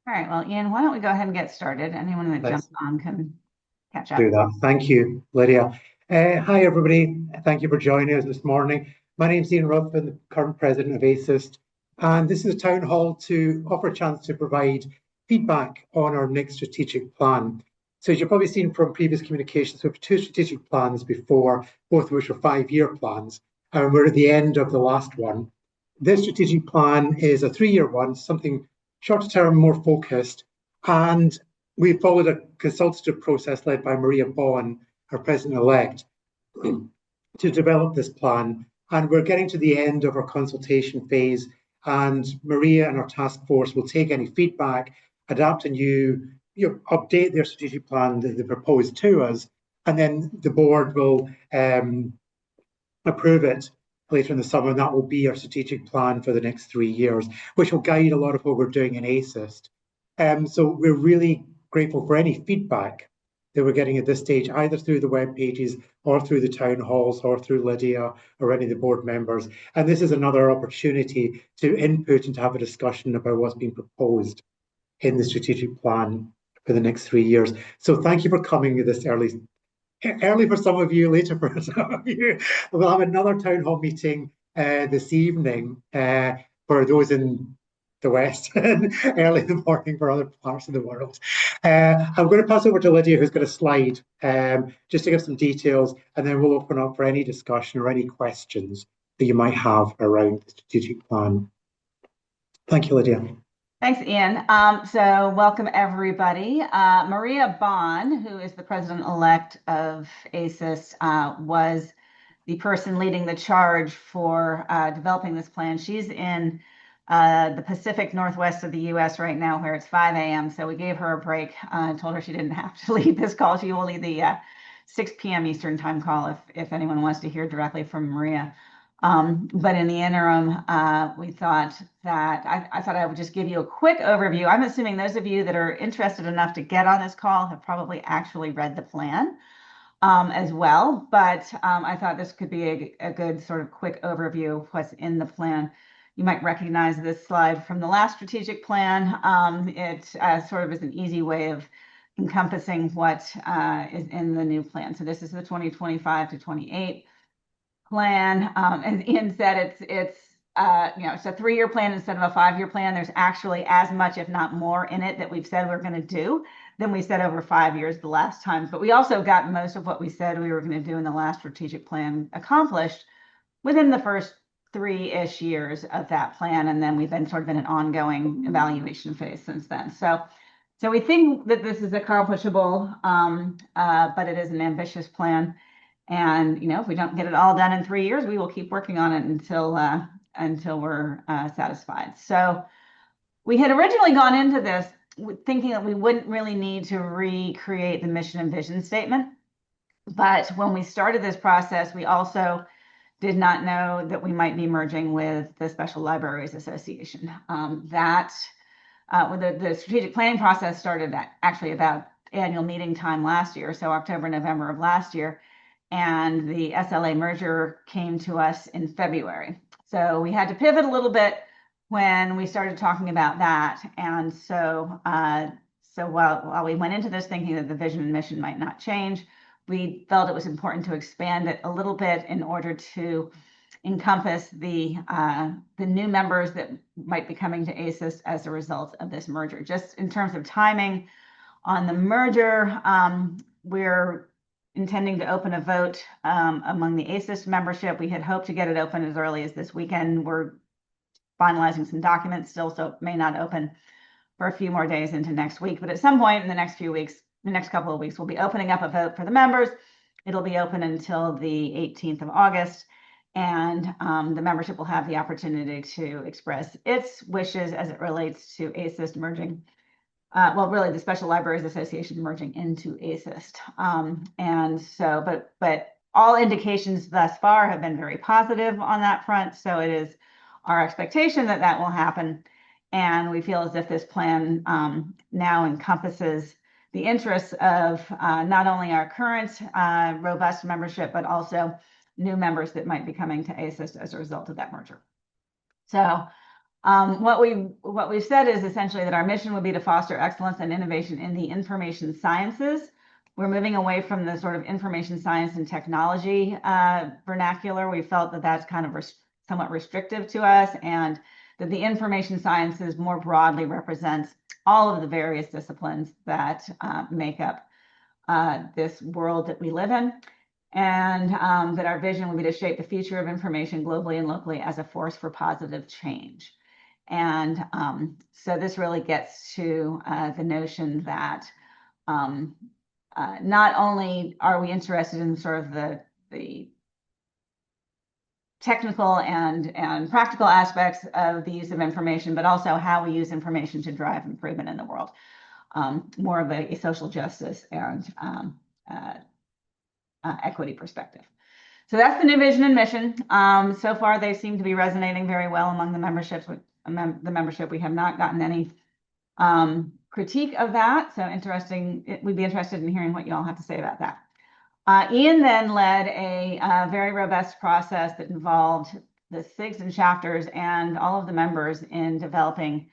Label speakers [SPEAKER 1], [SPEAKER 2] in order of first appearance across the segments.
[SPEAKER 1] All right, well, Ian, why don't we go ahead and get started? Anyone that jumps
[SPEAKER 2] Let's
[SPEAKER 1] on can catch up.
[SPEAKER 2] do that. Thank you, Lydia. Hi, everybody. Thank you for joining us this morning. My name is Ian Ruthven, the current president of ASIS, and this is a town hall to offer a chance to provide feedback on our next strategic plan. So, as you've probably seen from previous communications, we have two strategic plans before, both of which are 5-year plans, and we're at the end of the last one. This strategic plan is a 3-year one, something shorter term, more focused, and we followed a consultative process led by Maria Bonn, our president-elect, to develop this plan. And we're getting to the end of our consultation phase, and Maria and our task force will take any feedback, adapt a new, update their strategic plan that they propose to us, and then the board will approve it later in the summer, and that will be our strategic plan for the next 3 years, which will guide a lot of what we're doing in ASIST. So we're really grateful for any feedback that we're getting at this stage, either through the web pages or through the town halls or through Lydia or any of the board members. And this is another opportunity to input and to have a discussion about what's being proposed in the strategic plan for the next 3 years. So thank you for coming this early for some of you, later for some of you. We'll have another town hall meeting this evening for those in the West and early in the morning for other parts of the world. I'm going to pass over to Lydia, who's got a slide just to give some details, and then we'll open up for any discussion or any questions that you might have around the strategic plan. Thank you, Lydia.
[SPEAKER 1] Thanks, Ian. So welcome, everybody. Maria Bonn, who is the president-elect of ASIS, was the person leading the charge for developing this plan. She's in the Pacific Northwest of the U.S. right now, where it's 5 a.m. So we gave her a break and told her she didn't have to lead this call. She will lead the 6 p.m. Eastern time call if anyone wants to hear directly from Maria. But in the interim, we thought that I thought I would just give you a quick overview. I'm assuming those of you that are interested enough to get on this call have probably actually read the plan as well. But I thought this could be a good sort of quick overview of what's in the plan. You might recognize this slide from the last strategic plan. It sort of is an easy way of encompassing what is in the new plan. So this is the 2025 to 28 plan. As Ian said, it's a 3-year plan instead of a 5-year plan. There's actually as much, if not more, in it that we've said we're going to do than we said over 5 years the last time. But we also got most of what we said we were going to do in the last strategic plan accomplished within the first 3-ish years of that plan, and then we've been sort of in an ongoing evaluation phase since then. So we think that this is accomplishable, but it is an ambitious plan. And if we don't get it all done in 3 years, we will keep working on it until we're satisfied. So we had originally gone into this thinking that we wouldn't really need to recreate the mission and vision statement. But when we started this process, we also did not know that we might be merging with the Special Libraries Association. The strategic planning process started actually about annual meeting time last year, so October, November of last year. And the SLA merger came to us in February. So we had to pivot a little bit when we started talking about that. And so while we went into this thinking that the vision and mission might not change, we felt it was important to expand it a little bit in order to encompass the new members that might be coming to ASIS as a result of this merger. Just in terms of timing on the merger, we're intending to open a vote among the ASIS membership. We had hoped to get it open as early as this weekend. We're finalizing some documents still, so it may not open for a few more days into next week. But at some point in the next few weeks, the next couple of weeks, we'll be opening up a vote for the members. It'll be open until the 18th of August. And the membership will have the opportunity to express its wishes as it relates to ASIS merging. Really, the Special Libraries Association merging into ASIST. But all indications thus far have been very positive on that front. So it is our expectation that that will happen. And we feel as if this plan now encompasses the interests of not only our current robust membership, but also new members that might be coming to ASIST as a result of that merger. So What we've said is essentially that our mission would be to foster excellence and innovation in the information sciences. We're moving away from the sort of information science and technology vernacular. We felt that that's kind of somewhat restrictive to us, and that the information sciences more broadly represents all of the various disciplines that make up this world that we live in, and that our vision would be to shape the future of information globally and locally as a force for positive change. And so this really gets to the notion that not only are we interested in sort of the technical and practical aspects of the use of information, but also how we use information to drive improvement in the world. More of a social justice and equity perspective. So that's the new vision and mission. So far, they seem to be resonating very well among the membership. We have not gotten any critique of that. So we'd be interested in hearing what you all have to say about that. Ian then led a very robust process that involved the SIGs and chapters and all of the members in developing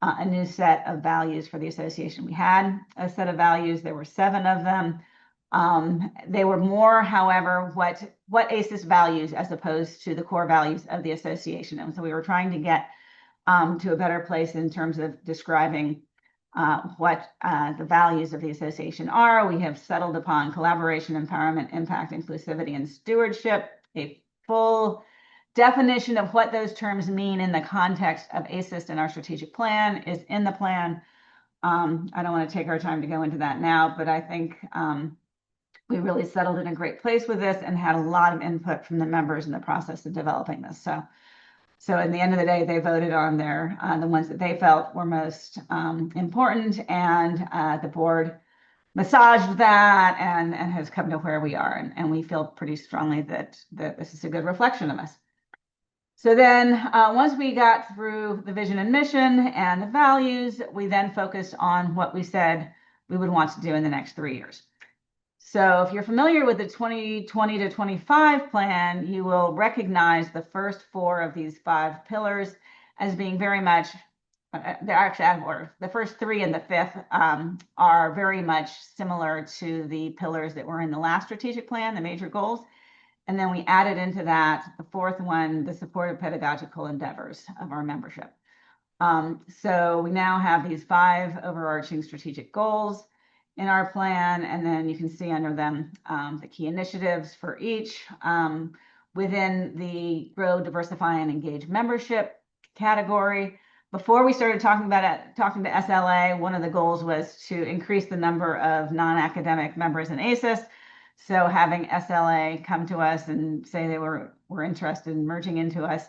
[SPEAKER 1] a new set of values for the association. We had a set of values. There were 7 of them. They were more, however, what ASIS values as opposed to the core values of the association. And so we were trying to get to a better place in terms of describing what the values of the association are. We have settled upon collaboration, empowerment, impact, inclusivity, and stewardship. A full definition of what those terms mean in the context of ASIS and our strategic plan is in the plan. I don't want to take our time to go into that now, but I think we really settled in a great place with this and had a lot of input from the members in the process of developing this. So in the end of the day, they voted on the ones that they felt were most important, and the board massaged that and has come to where we are. And we feel pretty strongly that this is a good reflection of us. So then once we got through the vision and mission and the values, we then focused on what we said we would want to do in the next 3 years. So if you're familiar with the 2020 to 25 plan, you will recognize the first 4 of these 5 pillars as being very much, they're actually out of order. The first 3 and the 5th are very much similar to the pillars that were in the last strategic plan, the major goals. And then we added into that the 4th one, the supportive pedagogical endeavors of our membership. So we now have these 5 overarching strategic goals in our plan, and then you can see under them the key initiatives for each. Within the Grow, Diversify, and Engage membership category, before we started talking to SLA, one of the goals was to increase the number of non-academic members in ASIS. So having SLA come to us and say they were interested in merging into us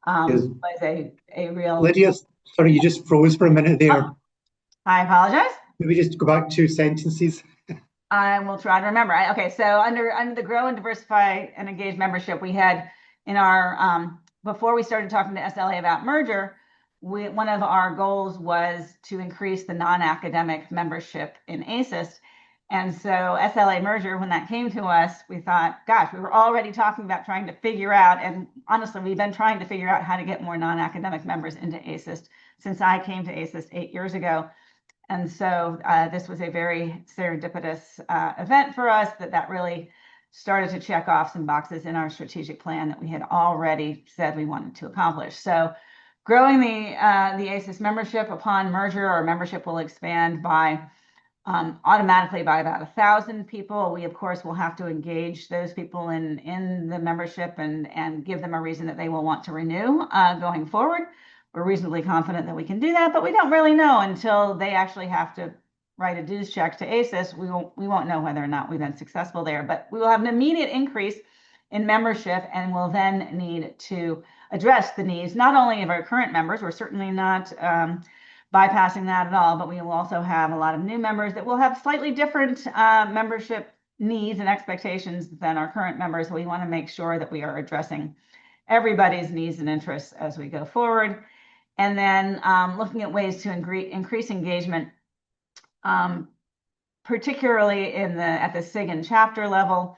[SPEAKER 1] was a real...
[SPEAKER 2] Lydia, sorry, you just froze for a minute there.
[SPEAKER 1] Oh, I apologize.
[SPEAKER 2] Maybe just go back 2 sentences.
[SPEAKER 1] I will try to remember. Okay, so under the Grow and Diversify and Engage membership, we had in our, before we started talking to SLA about merger, one of our goals was to increase the non-academic membership in ASIS. And so SLA merger, when that came to us, we thought, gosh, we were already talking about trying to figure out, and honestly, we've been trying to figure out how to get more non-academic members into ASIS since I came to ASIS 8 years ago. And so this was a very serendipitous event for us that really started to check off some boxes in our strategic plan that we had already said we wanted to accomplish. So growing the ASIS membership upon merger, our membership will expand by automatically by about 1,000 people. We, of course, will have to engage those people in the membership and give them a reason that they will want to renew going forward. We're reasonably confident that we can do that, but we don't really know until they actually have to write a dues check to ASIS. We won't know whether or not we've been successful there, but we will have an immediate increase in membership, and we'll then need to address the needs not only of our current members. We're certainly not bypassing that at all, but we will also have a lot of new members that will have slightly different membership needs and expectations than our current members. We want to make sure that we are addressing everybody's needs and interests as we go forward. And then looking at ways to increase engagement, particularly at the SIG and chapter level.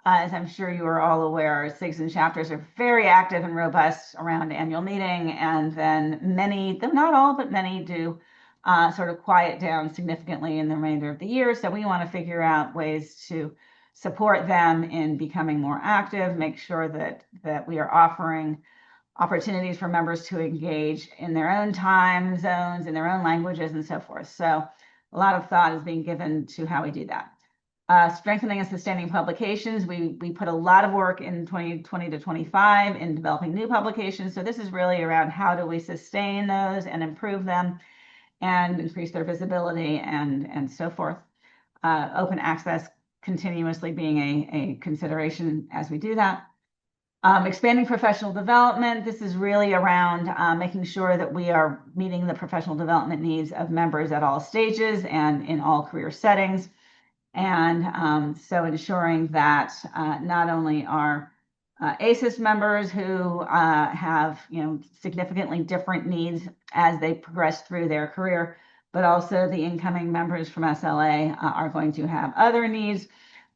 [SPEAKER 1] As I'm sure you are all aware, SIGs and chapters are very active and robust around annual meeting, and then many, though not all, but many do sort of quiet down significantly in the remainder of the year. So we want to figure out ways to support them in becoming more active, make sure that we are offering opportunities for members to engage in their own time zones, in their own languages, and so forth. So a lot of thought is being given to how we do that. Strengthening and sustaining publications. We put a lot of work in 2020 to 25 in developing new publications. So this is really around how do we sustain those and improve them and increase their visibility and so forth. Open access continuously being a consideration as we do that. Expanding professional development. This is really around making sure that we are meeting the professional development needs of members at all stages and in all career settings. And so ensuring that not only are ASIS members who have significantly different needs as they progress through their career, but also the incoming members from SLA are going to have other needs.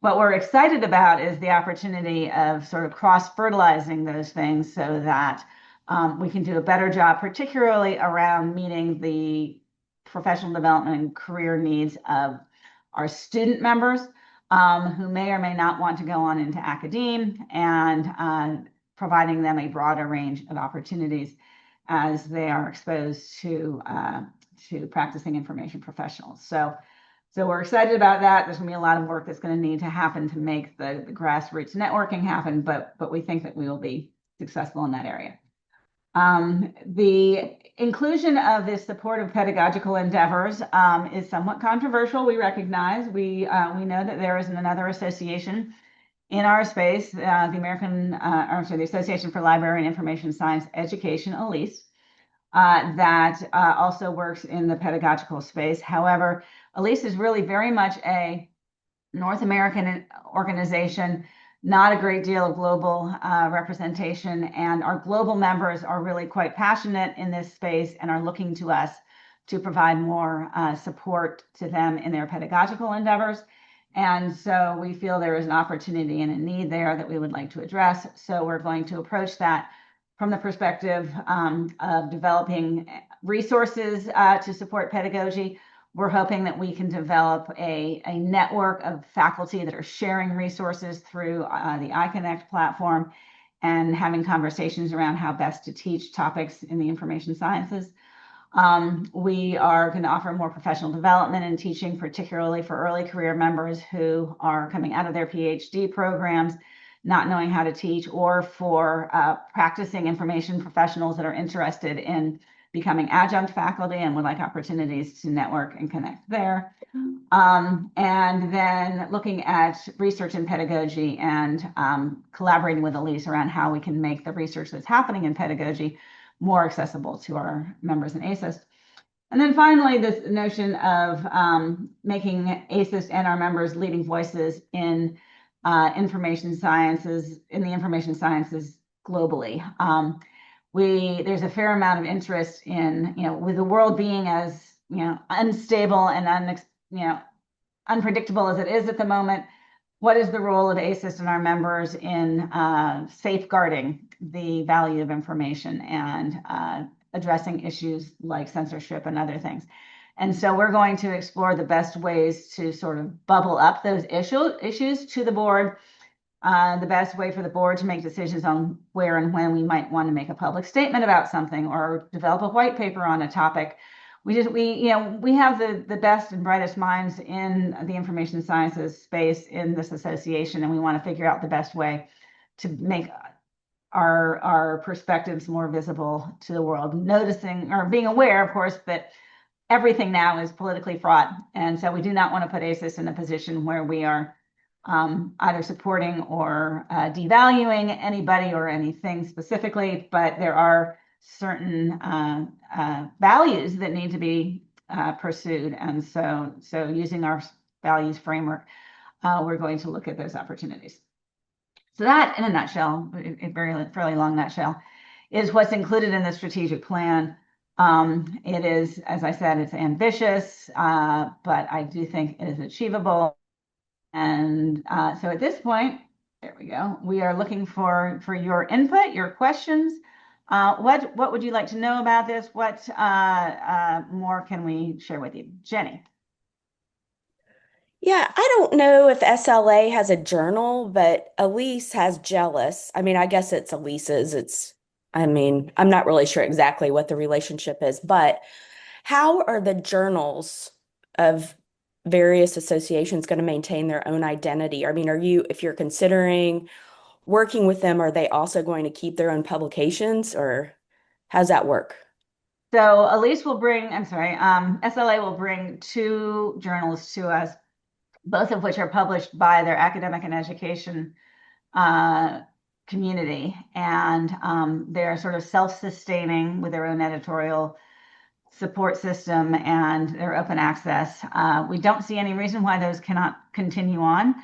[SPEAKER 1] What we're excited about is the opportunity of sort of cross-fertilizing those things so that we can do a better job, particularly around meeting the professional development and career needs of our student members who may or may not want to go on into academe, and providing them a broader range of opportunities as they are exposed to practicing information professionals. So we're excited about that. There's going to be a lot of work that's going to need to happen to make the grassroots networking happen, but we think that we will be successful in that area. The inclusion of this supportive pedagogical endeavors is somewhat controversial. We recognize we know that there is another association in our space, the Association for Library and Information Science Education, ALIS, that also works in the pedagogical space. However, ALIS is really very much a North American organization, not a great deal of global representation, and our global members are really quite passionate in this space and are looking to us to provide more support to them in their pedagogical endeavors. And so we feel there is an opportunity and a need there that we would like to address. So we're going to approach that from the perspective of developing resources to support pedagogy. We're hoping that we can develop a network of faculty that are sharing resources through the iConnect platform and having conversations around how best to teach topics in the information sciences. We are going to offer more professional development and teaching, particularly for early career members who are coming out of their PhD programs, not knowing how to teach, or for practicing information professionals that are interested in becoming adjunct faculty and would like opportunities to network and connect there. And then looking at research and pedagogy and collaborating with ALIS around how we can make the research that's happening in pedagogy more accessible to our members in ASIS. And then finally, this notion of making ASIS and our members leading voices in information sciences, in the information sciences globally. There's a fair amount of interest in, with the world being as, unstable and unpredictable as it is at the moment, what is the role of ASIS and our members in safeguarding the value of information and addressing issues like censorship and other things? And so we're going to explore the best ways to sort of bubble up those issues to the board, the best way for the board to make decisions on where and when we might want to make a public statement about something or develop a white paper on a topic. We have the best and brightest minds in the information sciences space in this association, and we want to figure out the best way to make our perspectives more visible to the world, noticing or being aware, of course, that everything now is politically fraught. And so we do not want to put ASIS in a position where we are either supporting or devaluing anybody or anything specifically, but there are certain values that need to be pursued. And so using our values framework, we're going to look at those opportunities. So that, in a nutshell, a fairly long nutshell, is what's included in the strategic plan. It is, as I said, it's ambitious, but I do think it is achievable. And so at this point, There we go. We are looking for your input, your questions. What would you like to know about this? What more can we share with you? Jenny.
[SPEAKER 3] Yeah, I don't know if SLA has a journal, but Elise has Jealous. I mean, I guess it's Elise's. I mean, I'm not really sure exactly what the relationship is, but how are the journals of various associations going to maintain their own identity? I mean, if you're considering working with them, are they also going to keep their own publications or how's that work?
[SPEAKER 1] So Elise will bring, I'm sorry, SLA will bring two journals to us, both of which are published by their academic and education uh, community. And they're sort of self-sustaining with their own editorial support system and their open access. We don't see any reason why those cannot continue on.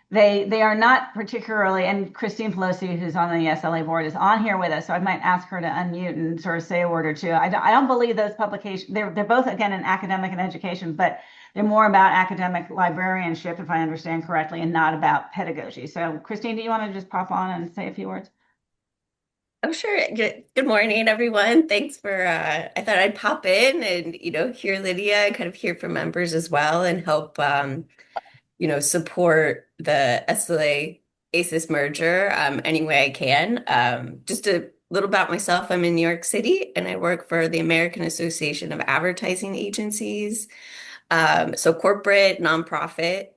[SPEAKER 1] They are not particularly, and Christine Pelosi, who's on the SLA board, is on here with us, so I might ask her to unmute and sort of say a word or two. I don't believe those publications, they're both, again, in academic and education, but they're more about academic librarianship, if I understand correctly, and not about pedagogy. So Christine, do you want to just pop on and say a few words?
[SPEAKER 4] Oh, sure. Good morning, everyone. Thanks for, I thought I'd pop in and, hear Lydia and kind of hear from members as well and help, support the SLA ASIS merger any way I can. Just a little about myself. I'm in New York City and I work for the American Association of Advertising Agencies. So corporate, nonprofit.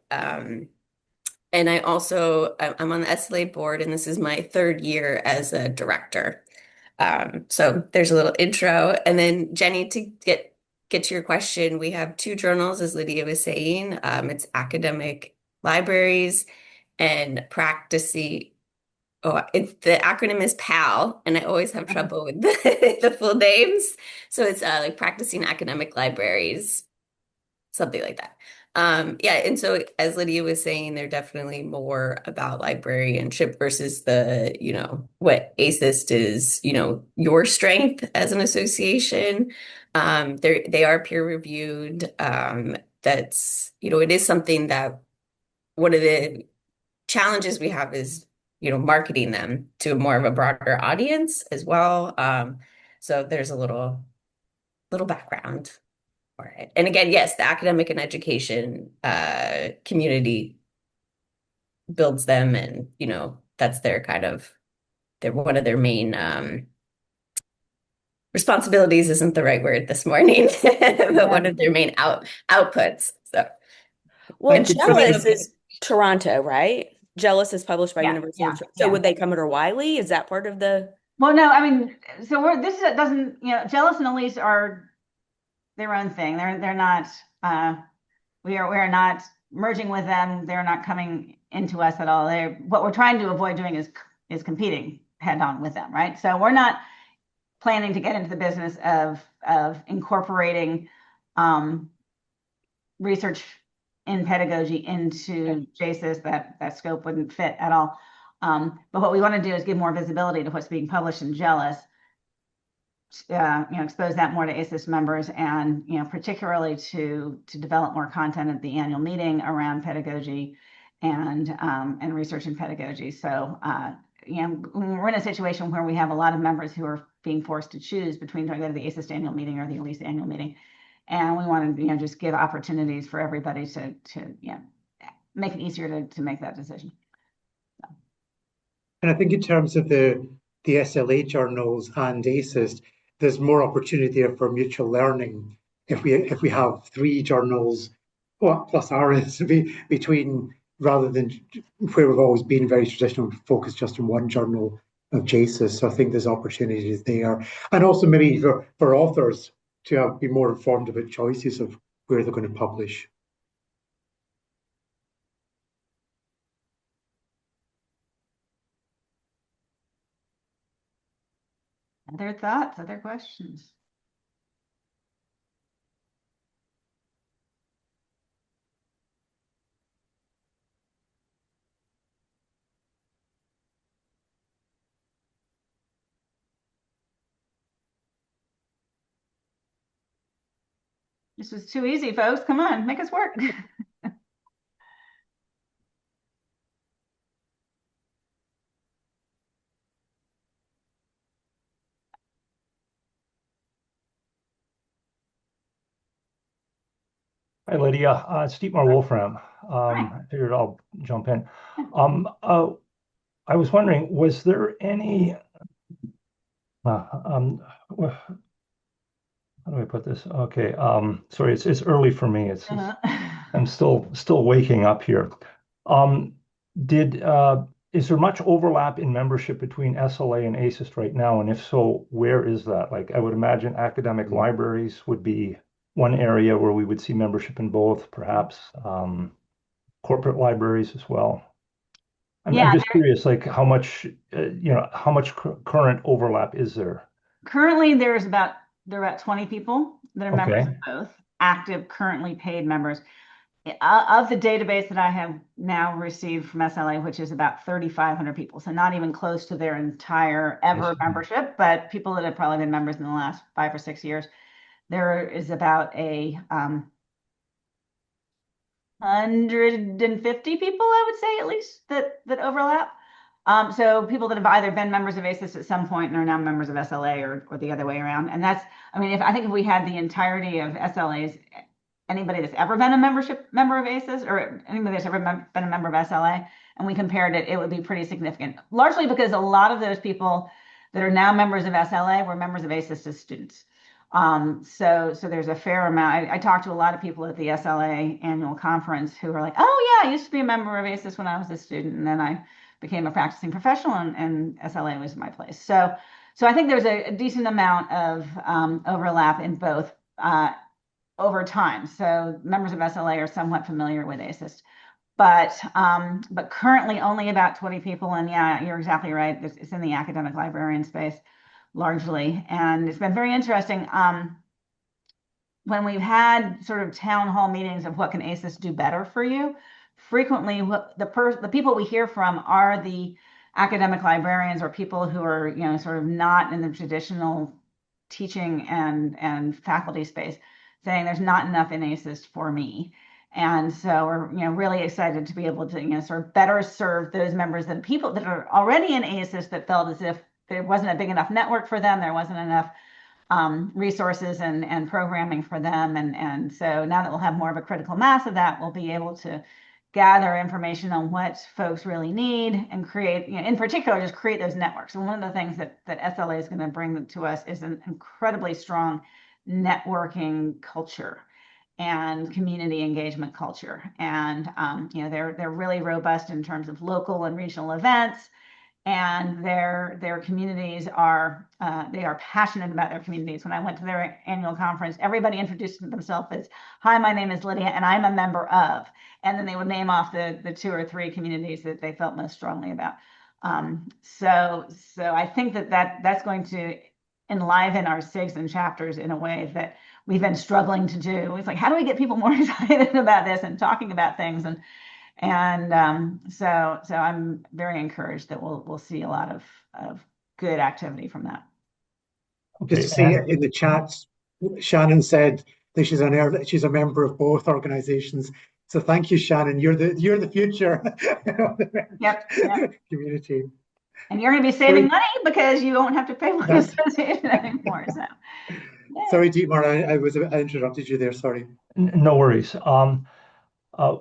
[SPEAKER 4] And I'm on the SLA board, and this is my third year as a director. So there's a little intro. And then Jenny, to get to your question, we have two journals, as Lydia was saying. It's academic libraries and practicing. The acronym is PAL, and I always have trouble with the full names. So it's like practicing academic libraries, something like that. Yeah, and so as Lydia was saying, they're definitely more about librarianship versus what ASIST is, your strength as an association. They are peer reviewed. It is something that one of the challenges we have is, marketing them to more of a broader audience as well. So there's a little background. All right. And again, yes, the academic and education community builds them, and that's they're one of their main responsibilities isn't the right word this morning, but one of their main outputs. So
[SPEAKER 3] Well, Jealous is Toronto, right? Jealous is published by University of Toronto. So would they come under Wiley? Is that part of the?
[SPEAKER 1] Well, no, I mean, so doesn't, Jealous and Elise are their own thing. They're not we are not merging with them. They're not coming into us at all. What we're trying to avoid doing is competing head on with them, right? So we're not planning to get into the business of incorporating research in pedagogy into JASIS. That scope wouldn't fit at all. But what we want to do is give more visibility to what's being published in Jealous, expose that more to ASIS members, and particularly to develop more content at the annual meeting around pedagogy and research in pedagogy. So we're in a situation where we have a lot of members who are being forced to choose between trying to go to the ASIS annual meeting or the Elise annual meeting, and we want to just give opportunities for everybody to make it easier to make that decision.
[SPEAKER 2] And I think in terms of the SLA journals and ASIS, there's more opportunity there for mutual learning if we have three journals, plus ours, between, rather than where we've always been very traditional, focused just on one journal of JASIS. So I think there's opportunities there, and also maybe for authors to be more informed about choices of where they're going to publish.
[SPEAKER 1] Other thoughts, other questions? This was too easy, folks. Come on, make us work.
[SPEAKER 5] Hi, Lydia. It's Dietmar Wolfram.
[SPEAKER 1] Hi.
[SPEAKER 5] I figured I'll jump in. Um, uh, I was wondering, was there any, uh, um, wh- how do I put this? Okay, sorry, it's early for me. I'm still waking up here. Um, did is there much overlap in membership between SLA and ASIST right now? And if so, where is that? Like, I would imagine academic libraries would be one area where we would see membership in both, perhaps corporate libraries as well. I'm
[SPEAKER 1] Yeah,
[SPEAKER 5] just curious, like how much current overlap is there?
[SPEAKER 1] currently there are about 20 people that are members
[SPEAKER 5] Okay,
[SPEAKER 1] of both, active, currently paid members. Of the database that I have now received from SLA, which is about 3,500 people, so not even close to their entire
[SPEAKER 5] I
[SPEAKER 1] ever
[SPEAKER 5] see.
[SPEAKER 1] membership, but people that have probably been members in the last 5 or 6 years. There is about a 150 people, I would say, at least that overlap. So people that have either been members of ASIS at some point and are now members of SLA, or the other way around. And that's, I mean, if we had the entirety of SLA's, anybody that's ever been a member of ASIS, or anybody that's ever been a member of SLA, and we compared it, it would be pretty significant. Largely because a lot of those people that are now members of SLA were members of ASIS as students. So there's a fair amount. I talked to a lot of people at the SLA annual conference who were like, "Oh yeah, I used to be a member of ASIS when I was a student, and then I became a practicing professional, and SLA was my place." So I think there's a decent amount of overlap in both over time. So members of SLA are somewhat familiar with ASIS, but currently only about 20 people. And yeah, you're exactly right. It's in the academic librarian space largely, and it's been very interesting. When we've had sort of town hall meetings of what can ASIS do better for you, frequently the people we hear from are the academic librarians, or people who are, sort of not in the traditional teaching and faculty space, saying there's not enough in ASIS for me. And so we're, really excited to be able to, sort of better serve those members, and people that are already in ASIS that felt as if there wasn't a big enough network for them, there wasn't enough resources and programming for them. And so now that we'll have more of a critical mass of that, we'll be able to gather information on what folks really need and create, in particular, just create those networks. And one of the things that SLA is going to bring to us is an incredibly strong networking culture and community engagement culture. And they're really robust in terms of local and regional events, and their communities are they are passionate about their communities. When I went to their annual conference, everybody introduced themselves as, "Hi, my name is Lydia, and I'm a member of," and then they would name off the two or three communities that they felt most strongly about. So I think that's going to enliven our SIGs and chapters in a way that we've been struggling to do. It's like, how do we get people more excited about this and talking about things? So I'm very encouraged that we'll see a lot of good activity from that.
[SPEAKER 2] Just to
[SPEAKER 5] Okay,
[SPEAKER 2] say
[SPEAKER 5] and
[SPEAKER 2] in the chats, Shannon said that she's a member of both organizations. So thank you, Shannon. You're the future of
[SPEAKER 1] Yep, yep.
[SPEAKER 2] the community.
[SPEAKER 1] And you're going to be saving
[SPEAKER 2] Sorry,
[SPEAKER 1] money because you won't have to pay for the
[SPEAKER 2] that's
[SPEAKER 1] association anymore. So, yeah.
[SPEAKER 2] sorry, Dietmar, I interrupted you there. Sorry.
[SPEAKER 5] no worries.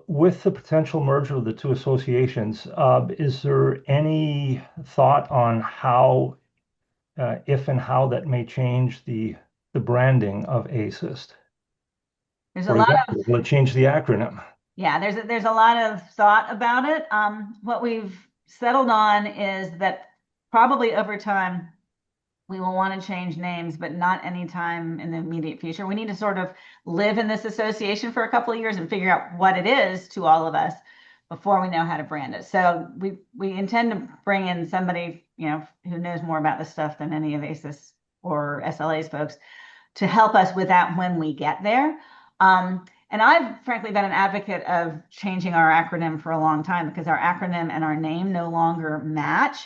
[SPEAKER 5] With the potential merger of the two associations, is there any thought on how, if and how that may change the branding of ASIST?
[SPEAKER 1] There's a
[SPEAKER 5] For
[SPEAKER 1] lot
[SPEAKER 5] example, will it change the acronym?
[SPEAKER 1] Yeah, there's a lot of thought about it. What we've settled on is that probably over time we will want to change names, but not anytime in the immediate future. We need to sort of live in this association for a couple of years and figure out what it is to all of us before we know how to brand it. So we intend to bring in somebody, who knows more about this stuff than any of ASIS or SLA's folks, to help us with that when we get there. And I've frankly been an advocate of changing our acronym for a long time, because our acronym and our name no longer match,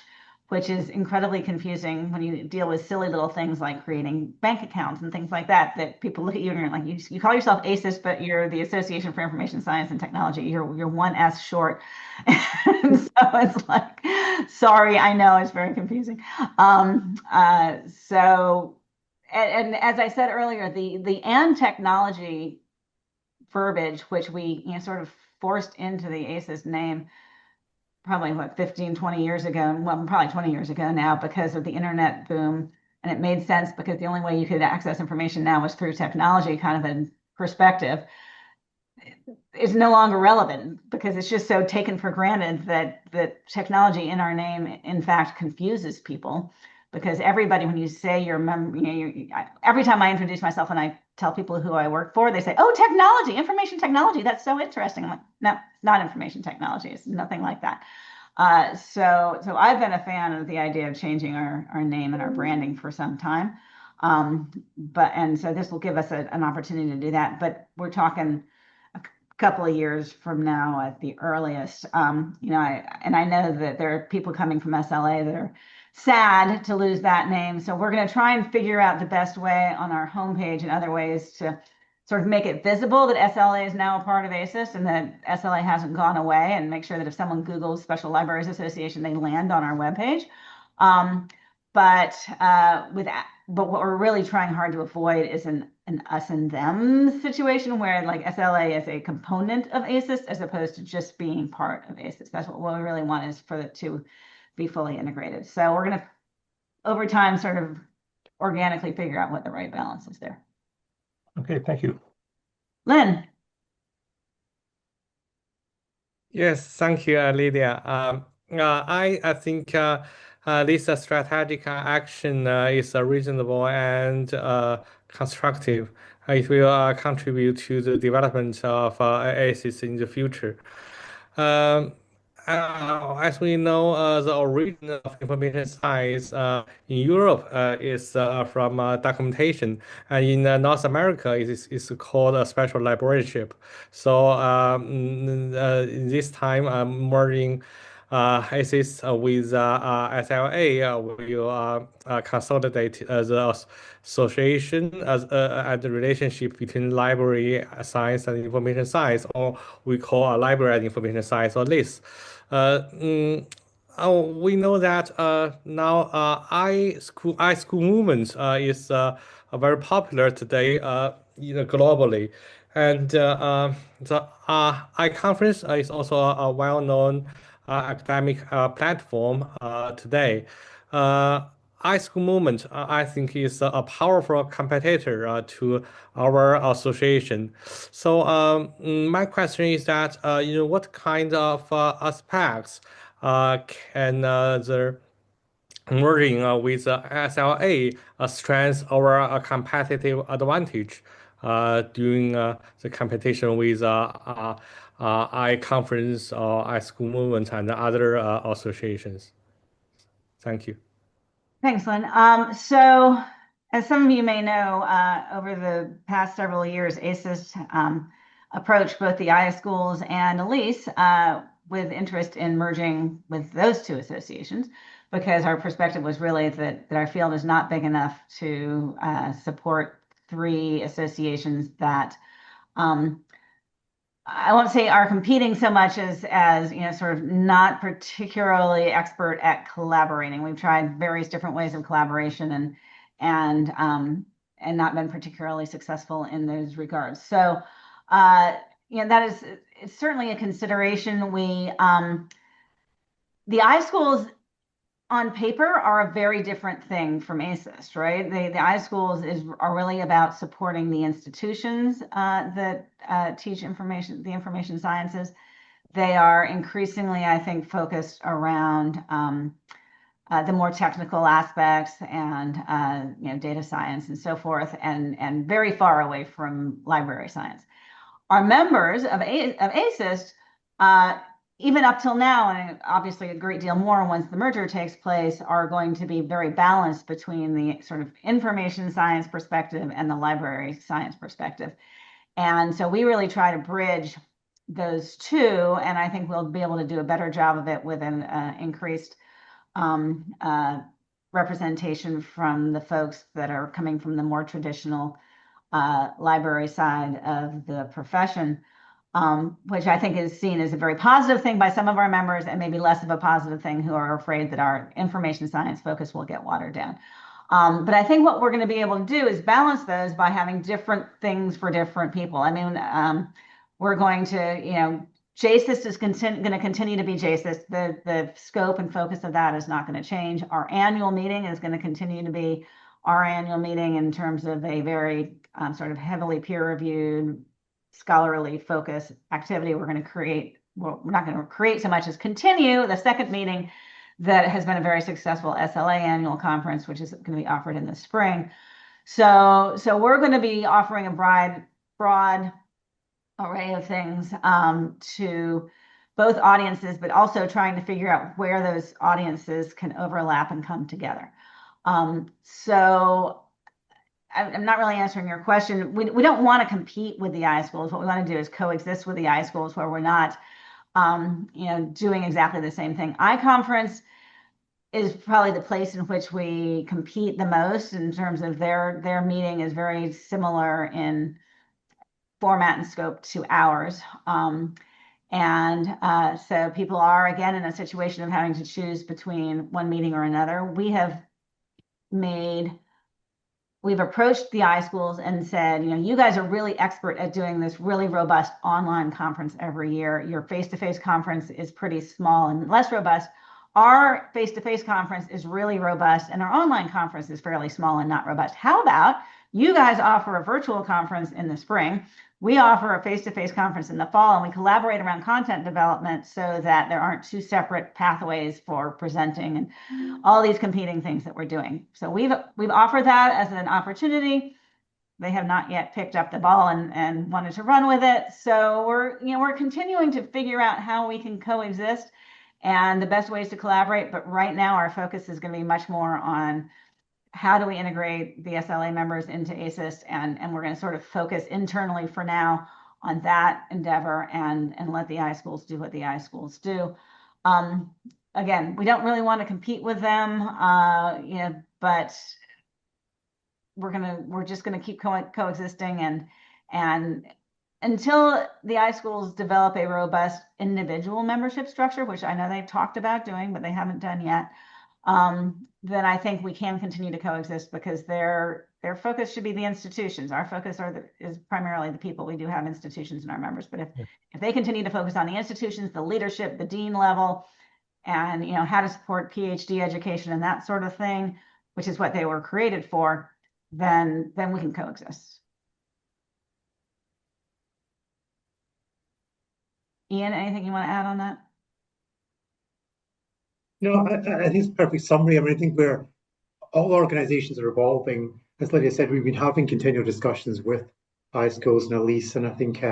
[SPEAKER 1] which is incredibly confusing when you deal with silly little things like creating bank accounts and things like that, that people look at you and you're like, you call yourself ASIS, but you're the Association for Information Science and Technology. You're one S short. And so it's like, sorry, I know it's very confusing. So, and as I said earlier, the and technology verbiage, which we sort of forced into the ASIS name probably 15, 20 years ago, well, probably 20 years ago now because of the internet boom. And it made sense because the only way you could access information now was through technology, kind of a perspective, is no longer relevant because it's just so taken for granted that technology in our name, in fact, confuses people. Because everybody, when you say every time I introduce myself and I tell people who I work for, they say, "Oh, technology, information technology. That's so interesting." I'm like, "No, not information technology. It's nothing like that." So I've been a fan of the idea of changing our name and our branding for some time. So this will give us an opportunity to do that. But we're talking a couple of years from now at the earliest. I know that there are people coming from SLA that are sad to lose that name. So we're going to try and figure out the best way on our homepage and other ways to sort of make it visible that SLA is now a part of ASIS and that SLA hasn't gone away, and make sure that if someone Googles Special Libraries Association, they land on our webpage. But what we're really trying hard to avoid is an us and them situation where like SLA is a component of ASIS as opposed to just being part of ASIS. That's what we really want, is for the two be fully integrated. So we're going to, over time, sort of organically figure out what the right balance is there.
[SPEAKER 5] Okay, thank you.
[SPEAKER 1] Lynn.
[SPEAKER 6] Yes, thank you, Lydia. I think this strategic action is reasonable and constructive. It will contribute to the development of ASIS in the future. As we know, the origin of information science in Europe is from documentation, and in North America it is called a special librarianship. So this time merging ASIS with SLA will consolidate the association and the relationship between library science and information science, or we call a library and information science, or LIS. We know that now iSchool movement is very popular today globally. And the iConference is also a well-known academic platform today. iSchool movement, I think, is a powerful competitor to our association. So my question is that, what kind of aspects can the merging with SLA strengthens our competitive advantage during the competition with iConference or iSchool movement and other associations? Thank you.
[SPEAKER 1] Thanks, Lynn. So as some of you may know, over the past several years, ASIS approached both the iSchools and Elise with interest in merging with those two associations, because our perspective was really that our field is not big enough to support three associations that I won't say are competing so much as sort of not particularly expert at collaborating. We've tried various different ways of collaboration and not been particularly successful in those regards. So it's certainly a consideration. The iSchools on paper are a very different thing from ASIS, right? The iSchools are really about supporting the institutions that teach the information sciences. They are increasingly, I think, focused around the more technical aspects and data science and so forth, and very far away from library science. Our members of ASIS, even up till now, and obviously a great deal more once the merger takes place, are going to be very balanced between the sort of information science perspective and the library science perspective. And so we really try to bridge those two, and I think we'll be able to do a better job of it with an increased representation from the folks that are coming from the more traditional library side of the profession. Which I think is seen as a very positive thing by some of our members, and maybe less of a positive thing who are afraid that our information science focus will get watered down. But I think what we're going to be able to do is balance those by having different things for different people. I mean, we're going to, JSIS is going to continue to be JSIS. The scope and focus of that is not going to change. Our annual meeting is going to continue to be our annual meeting in terms of a very sort of heavily peer-reviewed, scholarly focused activity. We're going to create, well, we're not going to create so much as continue the second meeting that has been a very successful SLA annual conference, which is going to be offered in the spring. So we're going to be offering a broad array of things to both audiences, but also trying to figure out where those audiences can overlap and come together. So I'm not really answering your question. We don't want to compete with the iSchools. What we want to do is coexist with the iSchools where we're not doing exactly the same thing. iConference is probably the place in which we compete the most in terms of their meeting is very similar in format and scope to ours. So people are again in a situation of having to choose between one meeting or another. We've approached the iSchools and said, you guys are really expert at doing this really robust online conference every year. Your face-to-face conference is pretty small and less robust. Our face-to-face conference is really robust, and our online conference is fairly small and not robust. How about you guys offer a virtual conference in the spring? We offer a face-to-face conference in the fall, and we collaborate around content development so that there aren't two separate pathways for presenting and all these competing things that we're doing. So we've offered that as an opportunity. They have not yet picked up the ball and wanted to run with it. So we're continuing to figure out how we can coexist and the best ways to collaborate. But right now, our focus is going to be much more on how do we integrate the SLA members into ASIS, and we're going to sort of focus internally for now on that endeavor and let the iSchools do what the iSchools do. Again, we don't really want to compete with them, but we're just gonna keep coexisting and until the iSchools develop a robust individual membership structure, which I know they've talked about doing, but they haven't done yet, then I think we can continue to coexist because their focus should be the institutions. Our focus is primarily the people. We do have institutions in our members, but if they continue to focus on the institutions, the leadership, the dean level, and how to support PhD education and that sort of thing, which is what they were created for, then we can coexist. Ian, anything you want to add on that?
[SPEAKER 2] No, I think it's a perfect summary. I mean, I think where all organizations are evolving, as Lydia said, we've been having continual discussions with iSchools and Elise, and I think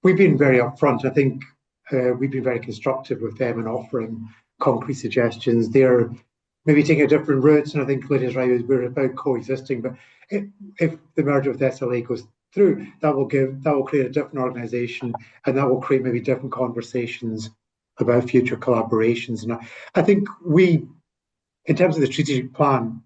[SPEAKER 2] we've been very upfront. I think we've been very constructive with them and offering concrete suggestions. They're maybe taking a different route, and I think Lydia's right, we're about coexisting. But if the merger with SLA goes through, that will create a different organization, and that will create maybe different conversations about future collaborations. And I think in terms of the strategic plan,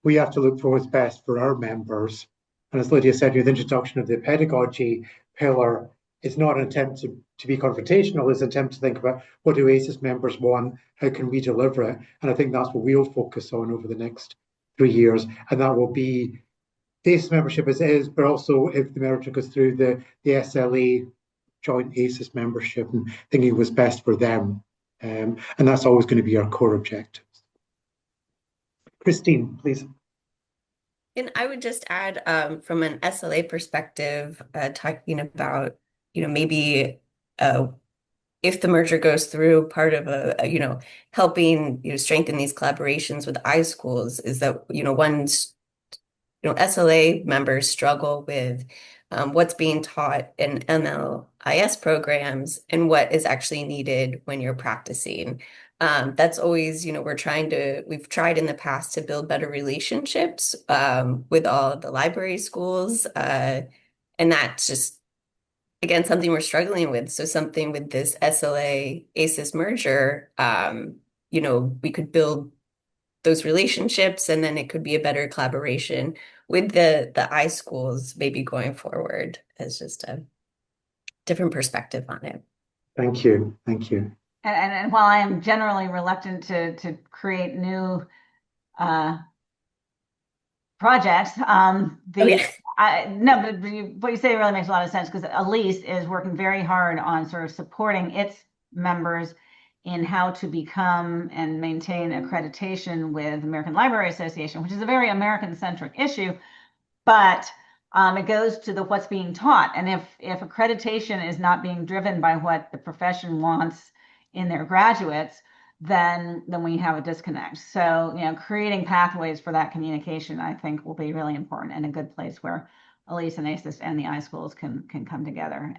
[SPEAKER 2] we have to look for what's best for our members. And as Lydia said, the introduction of the pedagogy pillar is not an attempt to be confrontational, it's an attempt to think about what do ASIS members want, how can we deliver it? And I think that's what we'll focus on over the next 3 years. And that will be the ASIS membership as it is, but also if the merger goes through the SLA joint ASIS membership and thinking what's best for them. And that's always going to be our core objectives. Christine, please.
[SPEAKER 4] And I would just add from an SLA perspective, talking about, maybe if the merger goes through, part of helping, strengthen these collaborations with iSchools is that, SLA members struggle with what's being taught in MLIS programs and what is actually needed when you're practicing. That's always, we've tried in the past to build better relationships with all of the library schools. And that's just, again, something we're struggling with. So something with this SLA ASIS merger, we could build those relationships, and then it could be a better collaboration with the iSchools maybe going forward as just a different perspective on it.
[SPEAKER 2] Thank you. Thank you.
[SPEAKER 1] And while I am generally reluctant to create new projects.
[SPEAKER 3] Oh, yeah.
[SPEAKER 1] No, but what you say really makes a lot of sense, because Elise is working very hard on sort of supporting its members in how to become and maintain accreditation with American Library Association, which is a very American-centric issue, but it goes to the what's being taught. And if accreditation is not being driven by what the profession wants in their graduates, then we have a disconnect. So, creating pathways for that communication, I think, will be really important, and a good place where Elise and ASIS and the iSchools can come together.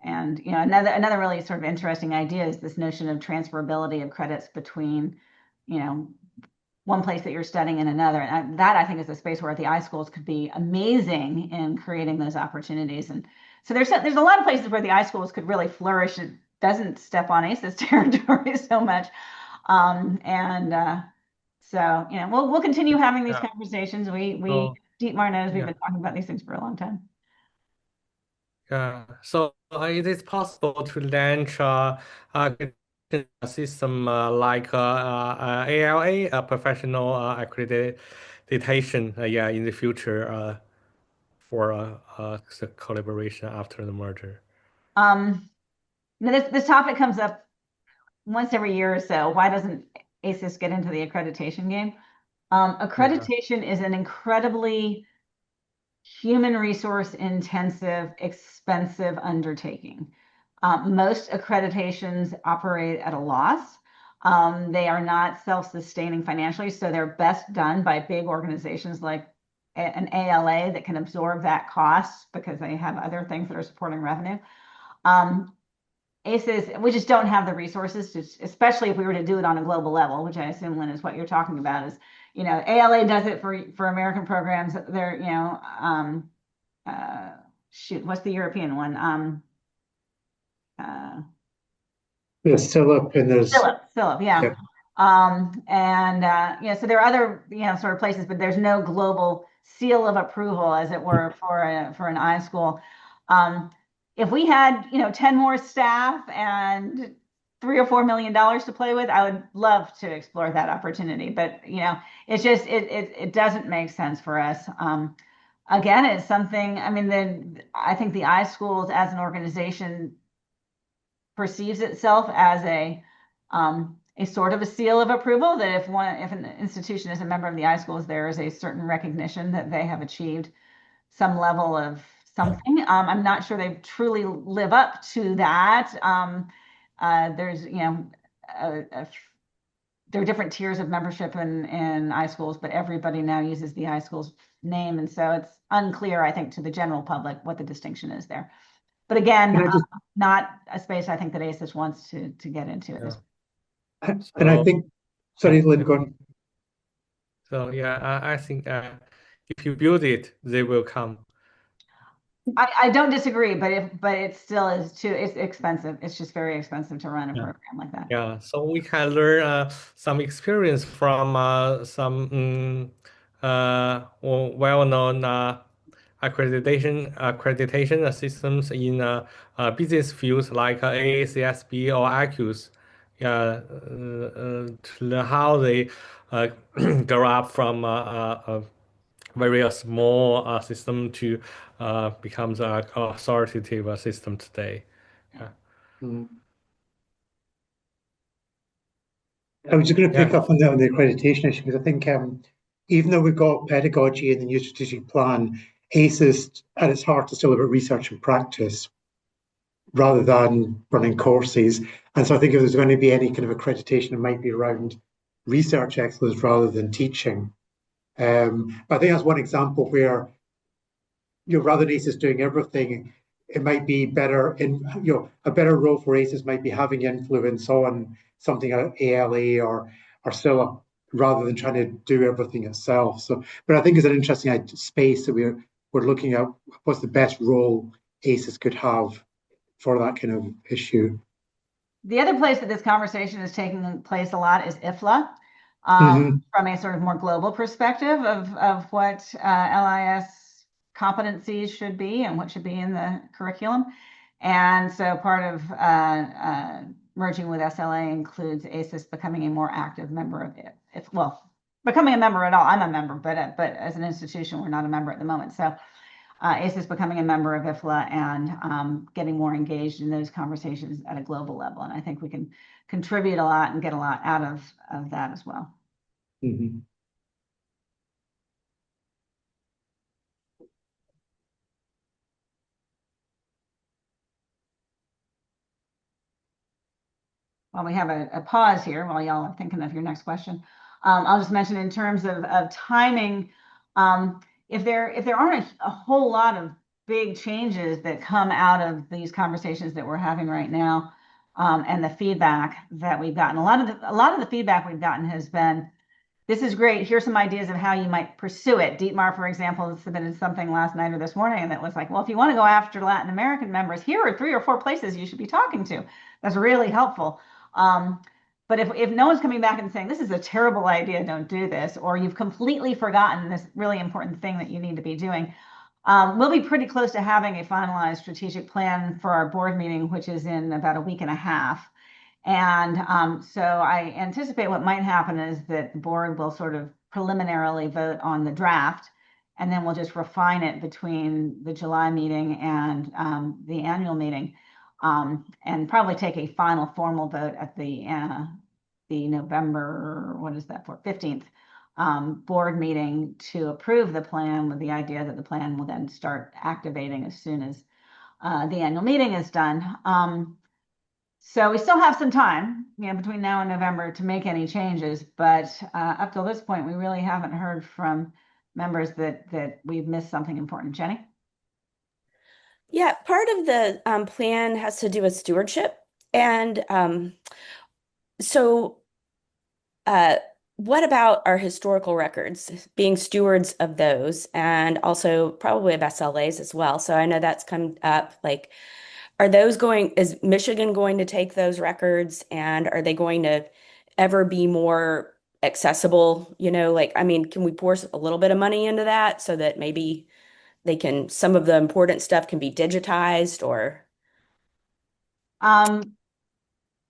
[SPEAKER 1] And another really sort of interesting idea is this notion of transferability of credits between, one place that you're studying in another. And that, I think, is a space where the iSchools could be amazing in creating those opportunities. And so there's a lot of places where the iSchools could really flourish. It doesn't step on ASIS territory so much. So, we'll continue having these conversations. Dietmar knows we've been talking about these things for a long time.
[SPEAKER 6] Yeah. So it is possible to launch a system like ALA, a professional accreditation, in the future for the collaboration after the merger.
[SPEAKER 1] This topic comes up once every year or so. Why doesn't ASIS get into the accreditation game? Accreditation is an incredibly human resource intensive, expensive undertaking. Most accreditations operate at a loss. They are not self-sustaining financially, so they're best done by big organizations like an ALA that can absorb that cost because they have other things that are supporting revenue. ACES, we just don't have the resources to, especially if we were to do it on a global level, which I assume, Lynn, is what you're talking about. Is ALA does it for American programs. They're what's the European one?
[SPEAKER 2] There's Philip and there's
[SPEAKER 1] Philip, yeah.
[SPEAKER 2] Yep.
[SPEAKER 1] So there are other sort of places, but there's no global seal of approval, as it were, for an iSchool. If we had 10 more staff and $3 or $4 million to play with, I would love to explore that opportunity. But it's just it doesn't make sense for us. Again, it's something. I mean, I think the iSchools as an organization perceives itself as a sort of a seal of approval, that if an institution is a member of the iSchools, there is a certain recognition that they have achieved some level of something. I'm not sure they truly live up to that. There's there are different tiers of membership in iSchools, but everybody now uses the iSchools name, and so it's unclear, I think, to the general public what the distinction is there. But again, not a space I think that ASIS wants to get into at this point.
[SPEAKER 2] And I think, sorry, Lynn, go on.
[SPEAKER 6] So I think if you build it, they will come.
[SPEAKER 1] I don't disagree, but it still is it's expensive. It's just very expensive to run a program like that.
[SPEAKER 6] Yeah, so we can learn some experience from some well-known accreditation systems in business fields like AACSB or ACUS. Yeah, to learn how they grow up from a very small system to become the authoritative system today. Yeah.
[SPEAKER 2] I was just going to pick up on that on the accreditation issue, because I think even though we've got pedagogy in the new strategic plan, ASIS at its heart is still about research and practice rather than running courses. And so I think if there's going to be any kind of accreditation, it might be around research excellence rather than teaching. But I think that's one example where, rather than ASIS doing everything, it might be better a better role for ASIS might be having influence on something like ALA or SILA, rather than trying to do everything itself. So, but I think it's an interesting space that we're looking at. What's the best role ASIS could have for that kind of issue?
[SPEAKER 1] The other place that this conversation is taking place a lot is IFLA, from a sort of more global perspective of what LIS competencies should be and what should be in the curriculum. And so part of merging with SLA includes ASIS becoming a more active member of it. Well, becoming a member at all. I'm a member, but as an institution, we're not a member at the moment. So ASIS becoming a member of IFLA and getting more engaged in those conversations at a global level. And I think we can contribute a lot and get a lot out of that as well.
[SPEAKER 2] Mhm.
[SPEAKER 1] While we have a pause here, while y'all are thinking of your next question, I'll just mention in terms of timing, if there aren't a whole lot of big changes that come out of these conversations that we're having right now, and the feedback that we've gotten, a lot of the feedback we've gotten has been, this is great. Here's some ideas of how you might pursue it. Dietmar, for example, submitted something last night or this morning that was like, well, if you want to go after Latin American members, here are 3 or 4 places you should be talking to. That's really helpful. But if no one's coming back and saying, this is a terrible idea, don't do this, or you've completely forgotten this really important thing that you need to be doing, we'll be pretty close to having a finalized strategic plan for our board meeting, which is in about a week and a half. And so I anticipate what might happen is that the board will sort of preliminarily vote on the draft, and then we'll just refine it between the July meeting and the annual meeting, and probably take a final formal vote at the November, what is that for, 15th board meeting to approve the plan, with the idea that the plan will then start activating as soon as the annual meeting is done. So we still have some time, between now and November to make any changes, but up till this point, we really haven't heard from members that we've missed something important. Jenny?
[SPEAKER 3] Yeah, part of the plan has to do with stewardship. And so what about our historical records, being stewards of those, and also probably of SLAs as well? So I know that's come up, like, is Michigan going to take those records, and are they going to ever be more accessible? Can we pour a little bit of money into that so that maybe some of the important stuff can be digitized or?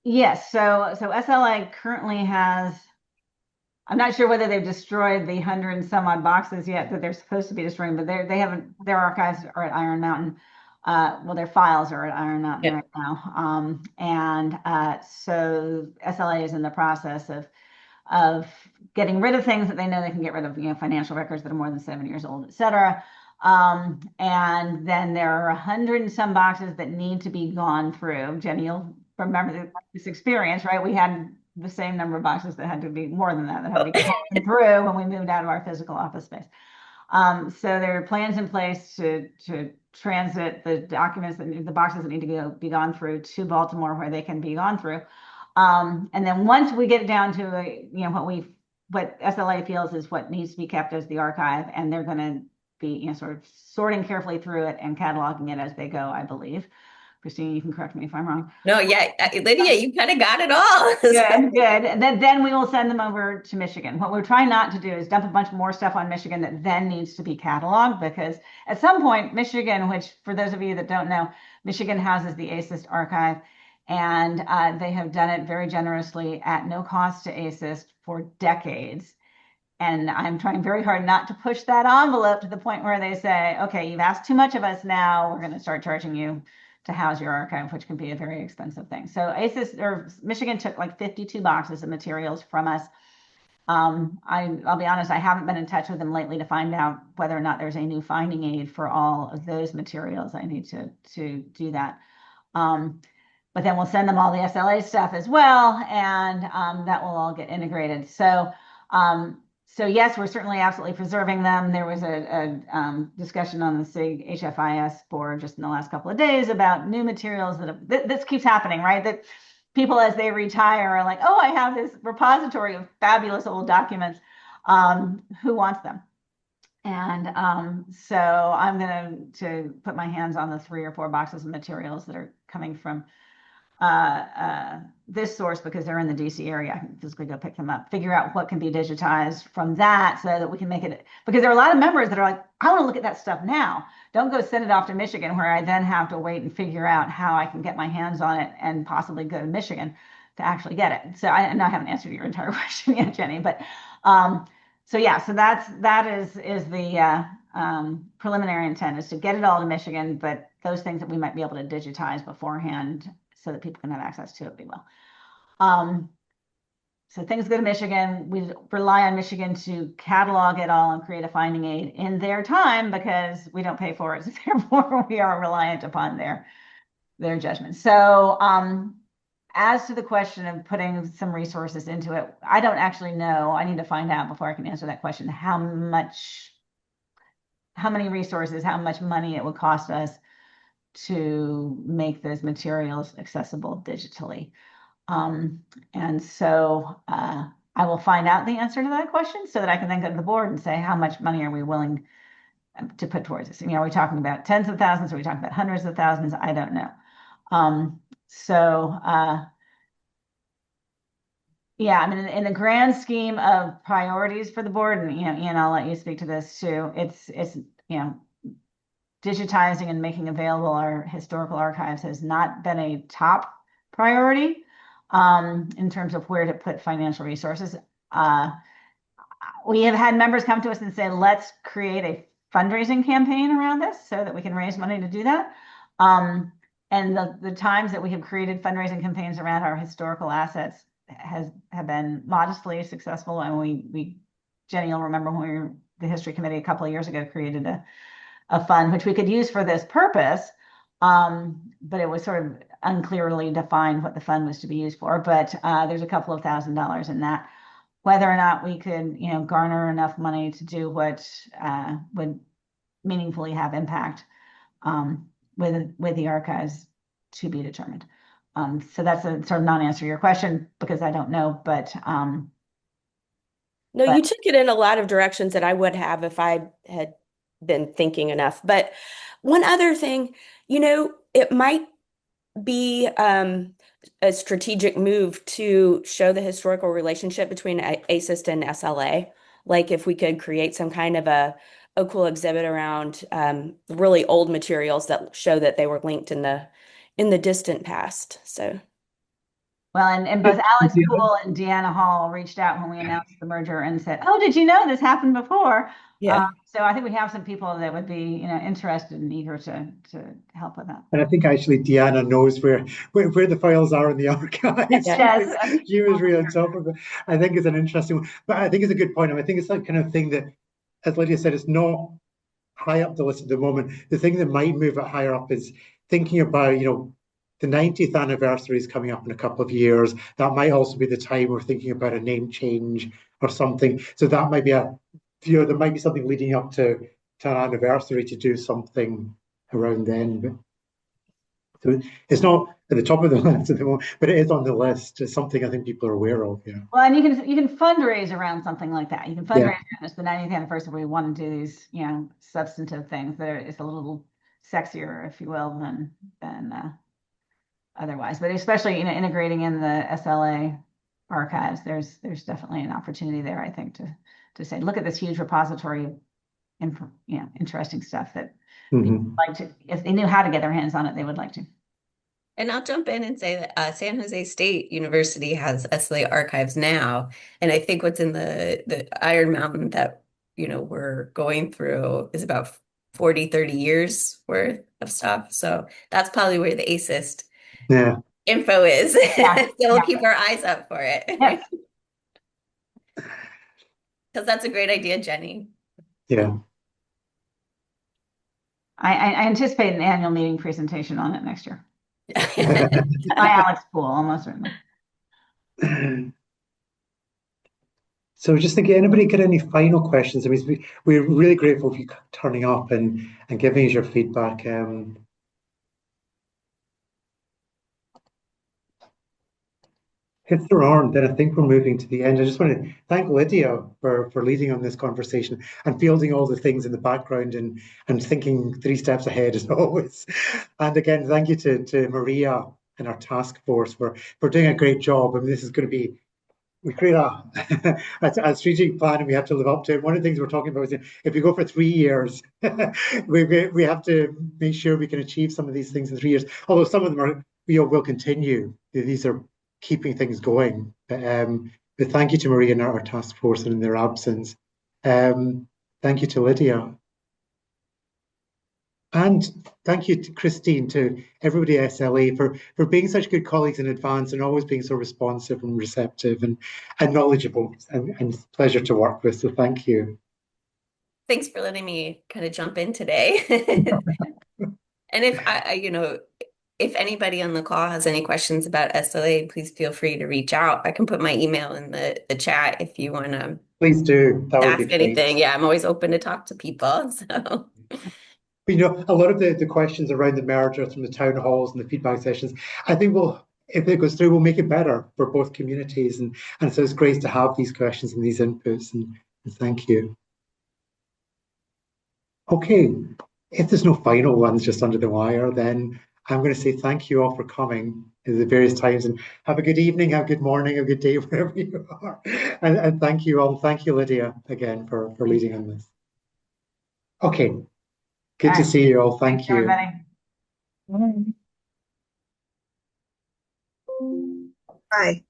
[SPEAKER 1] Yes, so SLA currently has, I'm not sure whether they've destroyed the 100 and some odd boxes yet that they're supposed to be destroying, but they haven't. Their archives are at Iron Mountain. Well, their files are at Iron Mountain right now. So SLA is in the process of getting rid of things that they know they can get rid of, financial records that are more than 7 years old, et cetera. And then there are 100 and some boxes that need to be gone through. Jenny, you'll remember this experience, right? We had the same number of boxes that had to be more than that had to be gone through when we moved out of our physical office space. So there are plans in place to transit the documents, the boxes that need to be gone through to Baltimore, where they can be gone through. And then once we get it down to what SLA feels is what needs to be kept as the archive, and they're going to be sort of sorting carefully through it and cataloging it as they go, I believe. Christine, you can correct me if I'm wrong.
[SPEAKER 4] No, yeah, Lydia, you kind of got it all.
[SPEAKER 1] Good. And then we will send them over to Michigan. What we're trying not to do is dump a bunch more stuff on Michigan that then needs to be cataloged, because at some point, Michigan, which for those of you that don't know, Michigan houses the ASIS archive, and they have done it very generously at no cost to ASIS for decades. And I'm trying very hard not to push that envelope to the point where they say, okay, you've asked too much of us now, we're going to start charging you to house your archive, which can be a very expensive thing. So Michigan took like 52 boxes of materials from us. I'll be honest, I haven't been in touch with them lately to find out whether or not there's a new finding aid for all of those materials. I need to do that. But then we'll send them all the SLA stuff as well, and that will all get integrated. So yes, we're certainly absolutely preserving them. There was a discussion on the SIG HFIS board just in the last couple of days about new materials this keeps happening, right? That people, as they retire, are like, oh, I have this repository of fabulous old documents. Who wants them? And so I'm going to put my hands on the 3 or 4 boxes of materials that are coming from this source because they're in the DC area. I can physically go pick them up, figure out what can be digitized from that so that we can make it, because there are a lot of members that are like, I want to look at that stuff now. Don't go send it off to Michigan where I then have to wait and figure out how I can get my hands on it and possibly go to Michigan to actually get it. So I haven't answered your entire question yet, Jenny, but so yeah, so that is the preliminary intent, is to get it all to Michigan, but those things that we might be able to digitize beforehand so that people can have access to it, we will. So things go to Michigan. We rely on Michigan to catalog it all and create a finding aid in their time because we don't pay for it. So therefore, we are reliant upon their judgment. So as to the question of putting some resources into it, I don't actually know. I need to find out before I can answer that question, how many resources, how much money it would cost us to make those materials accessible digitally. And so I will find out the answer to that question so that I can then go to the board and say, how much money are we willing to put towards this? Are we talking about tens of thousands? Are we talking about hundreds of thousands? I don't know. Yeah, I mean, in the grand scheme of priorities for the board, and Ian, I'll let you speak to this too. It's digitizing and making available our historical archives has not been a top priority in terms of where to put financial resources. We have had members come to us and say, let's create a fundraising campaign around this so that we can raise money to do that. And the times that we have created fundraising campaigns around our historical assets have been modestly successful. And Jenny, you'll remember when we were the history committee a couple of years ago created a fund which we could use for this purpose, but it was sort of unclearly defined what the fund was to be used for. But there's a couple of $1,000s in that. Whether or not we could, garner enough money to do what would meaningfully have impact with the archives to be determined. So that's a sort of non-answer to your question because I don't know, but
[SPEAKER 3] no, you took it in a lot of directions that I would have if I had been thinking enough. But one other thing, it might be a strategic move to show the historical relationship between ASIS and SLA. Like if we could create some kind of a cool exhibit around really old materials that show that they were linked in the distant past. So.
[SPEAKER 1] Well, and both Alex Poole and Deanna Hall reached out when we announced the merger and said, "Oh, did you know this happened before?"
[SPEAKER 3] Yeah.
[SPEAKER 1] So I think we have some people that would be, interested and eager to help with that.
[SPEAKER 2] And I think actually Deanna knows where the files are in the archives.
[SPEAKER 1] Yes.
[SPEAKER 2] She was really on top of it. I think it's an interesting one, but I think it's a good point. I think it's that kind of thing that, as Lydia said, it's not high up the list at the moment. The thing that might move it higher up is thinking about, the 90th anniversary is coming up in a couple of years. That might also be the time we're thinking about a name change or something. So that might be there might be something leading up to an anniversary to do something around then. So it's not at the top of the list at the moment, but it is on the list. It's something I think people are aware of. Yeah.
[SPEAKER 1] Well, and you can fundraise around something like that. You can fundraise around this, the 90th anniversary. We want to do these, substantive things that it's a little sexier, if you will, than otherwise. But especially, integrating in the SLA archives, there's definitely an opportunity there, I think, to say, look at this huge repository of interesting stuff that people like to, if they knew how to get their hands on it, they would like to.
[SPEAKER 4] And I'll jump in and say that San Jose State University has SLA archives now. And I think what's in the Iron Mountain that, we're going through is about 40, 30 years worth of stuff. So that's probably where the ASIST info is.
[SPEAKER 1] Yeah.
[SPEAKER 4] So we'll keep our eyes up for it.
[SPEAKER 1] Yes.
[SPEAKER 4] Because that's a great idea, Jenny.
[SPEAKER 2] Yeah.
[SPEAKER 1] I anticipate an annual meeting presentation on it next year. By Alex Poole, almost certainly.
[SPEAKER 2] So just thinking, anybody got any final questions? I mean, we're really grateful for you turning up and giving us your feedback. If there aren't, then I think we're moving to the end. I just want to thank Lydia for leading on this conversation and fielding all the things in the background and thinking 3 steps ahead as always. And again, thank you to Maria and our task force for doing a great job. I mean, this is going to be, we create a strategic plan and we have to live up to it. One of the things we're talking about is if we go for 3 years, we have to make sure we can achieve some of these things in 3 years. Although some of them are, will continue. These are keeping things going. But thank you to Maria and our task force and in their absence. Thank you to Lydia. And thank you to Christine, to everybody at SLA for being such good colleagues in advance and always being so responsive and receptive and knowledgeable, and it's a pleasure to work with. So thank you.
[SPEAKER 4] Thanks for letting me kind of jump in today. And if anybody on the call has any questions about SLA, please feel free to reach out. I can put my email in the chat if you want to
[SPEAKER 2] Please do. That would be
[SPEAKER 4] ask
[SPEAKER 2] great.
[SPEAKER 4] anything. Yeah, I'm always open to talk to people. So.
[SPEAKER 2] But, a lot of the questions around the merger from the town halls and the feedback sessions, I think if it goes through, we'll make it better for both communities. And so it's great to have these questions and these inputs. And thank you. Okay, if there's no final ones just under the wire, then I'm going to say thank you all for coming at the various times, and have a good evening, have a good morning, a good day, wherever you are. And thank you all. Thank you, Lydia, again for leading on this. Okay, good to see you all. Thank you.
[SPEAKER 1] Everybody.
[SPEAKER 7] Bye.